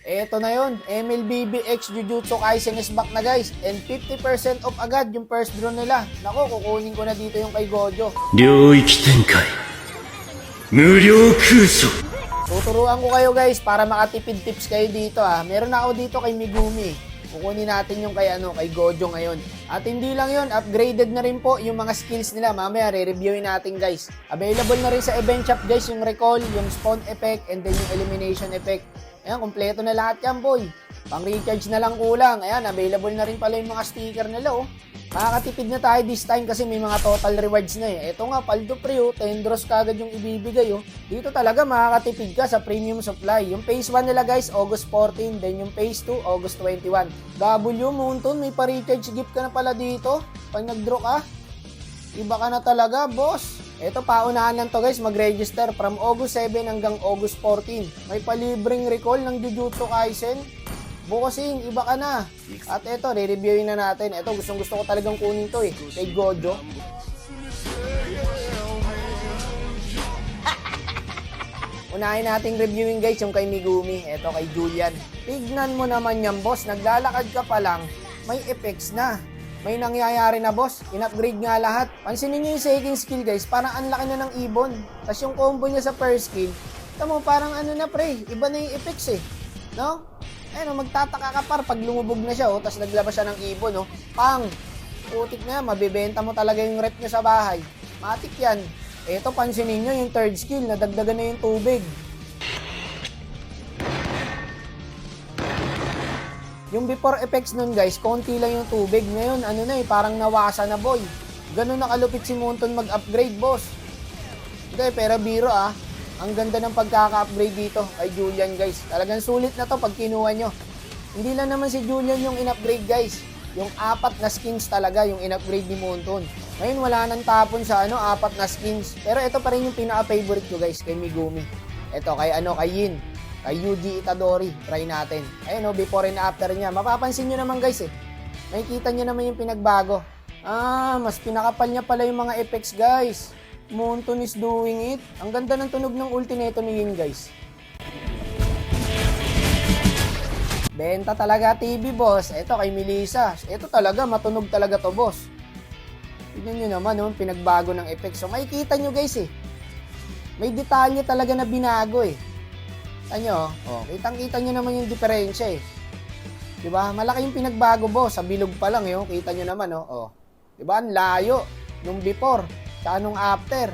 Eto na yun, MLBB X Jujutsu Kaisen is back na guys. And 50% off agad yung first drone nila. Nako, kukunin ko na dito yung kay Gojo. 領域展開無料空想 Tuturuan ko kayo guys para makatipid tips kayo dito ha. Meron ako dito kay Megumi. Kukunin natin yung kay Gojo ngayon. At hindi lang yun, upgraded na rin po yung mga skills nila. Mamaya re-reviewin natin guys. Available na rin sa event shop guys yung recall, yung spawn effect, and then yung elimination effect. Ayan, kompleto na lahat yan boy. Pang recharge na lang kulang. Ayan, available na rin pala yung mga sticker nila oh. Makakatipid na tayo this time kasi may mga total rewards na eh. Ito nga, Paldo Pre, 10 draws kagad yung ibibigay oh. Dito talaga makakatipid ka sa premium supply. Yung phase 1 nila guys, August 14. Then yung phase 2, August 21. W, Moonton, may pa-recharge gift ka na pala dito. Pag nag-draw ka, iba ka na talaga, boss. Ito, paunahan lang to guys, mag-register from August 7 hanggang August 14. May palibreng recall ng Jujutsu Kaisen. Bukosing, iba ka na. At ito, re-reviewin na natin. Ito, gusto ko talagang kunin to eh. Kay Gojo. Unahin nating reviewin guys yung kay Megumi. Ito kay Julian. Tignan mo naman yan boss. Naglalakad ka pa lang, may effects na. May nangyayari na boss. In-upgrade nga lahat. Pansinin nyo yung second skill guys. Parang ang laki na ng ibon. Tapos yung combo niya sa first skill. Tamo, parang ano na pre. Iba na yung effects eh. No? Ayun, magtataka ka par pag lumubog na siya, oh, tapos naglabas siya ng ibon, oh. Pang! Putik na yan, mabibenta mo talaga yung rep nyo sa bahay. Matik yan. Eto, pansinin nyo yung third skill, nadagdagan na yung tubig. Yung before effects nun guys, konti lang yung tubig. Ngayon, ano na eh, parang nawasa na boy. Ganun nakalupit si Moonton mag-upgrade, boss. Hindi, pero biro ah. Ang ganda ng pagkaka-upgrade dito kay Julian guys. Talagang sulit na to pag kinuha nyo. Hindi lang naman si Julian yung in-upgrade guys. Yung 4 na skins talaga yung in-upgrade ni Moonton. Ngayon wala nang tapon sa 4 na skins. Pero ito pa rin yung pinaka-favorite ko guys kay Megumi. Ito kay kay Yin. Kay Yuji Itadori. Try natin. Ayun before and after niya. Mapapansin nyo naman guys eh. Makikita nyo naman yung pinagbago. Mas pinakapal niya pala yung mga effects guys. Moonton is doing it. Ang ganda ng tunog ng ulti nito ni Yin guys. Benta talaga TV boss. Ito kay Melissa. Ito talaga matunog talaga to boss. Tignan nyo naman pinagbago ng effects. So makikita nyo guys eh. May detalye talaga na binago eh. Ano? Kitang-kita nyo naman yung diferensya eh. Diba? Malaki yung pinagbago boss. Sa bilog pa lang yun. Kita nyo naman Diba? Ang layo nung before. Tsaka nung after.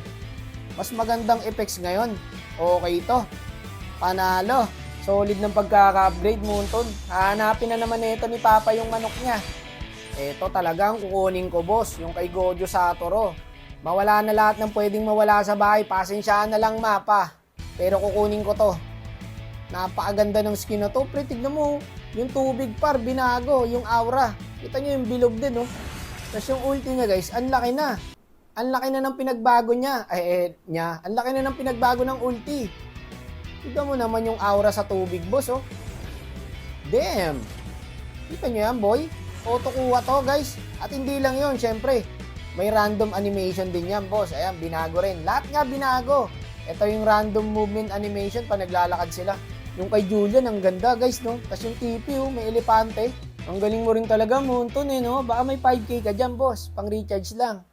Mas magandang effects ngayon. Okay ito. Panalo. Solid ng pagkaka-upgrade Moonton. Hanapin na naman nito ni Papa yung manok niya. Ito talagang kukunin ko boss. Yung kay Gojo Satoru. Mawala na lahat ng pwedeng mawala sa bahay. Pasensyaan na lang mapa. Pero kukunin ko to. Napakaganda ng skin na to. Pre, tignan mo. Yung tubig par, binago. Yung aura. Kita nyo yung bilog din Tapos yung ulti niya guys, ang laki na. Ang laki na ng pinagbago niya. Ang laki na ng pinagbago ng ulti. Tignan mo naman yung aura sa tubig, boss, Damn! Kita nyo yan, boy? Auto kuha to, guys. At hindi lang yun, syempre. May random animation din yan, boss. Ayan, binago rin. Lahat nga binago. Ito yung random movement animation pa naglalakad sila. Yung kay Julian, ang ganda, guys, no? Tapos yung TP, may elepante. Ang galing mo rin talaga, Moonton, no? Baka may 5K ka dyan, boss. Pang recharge lang.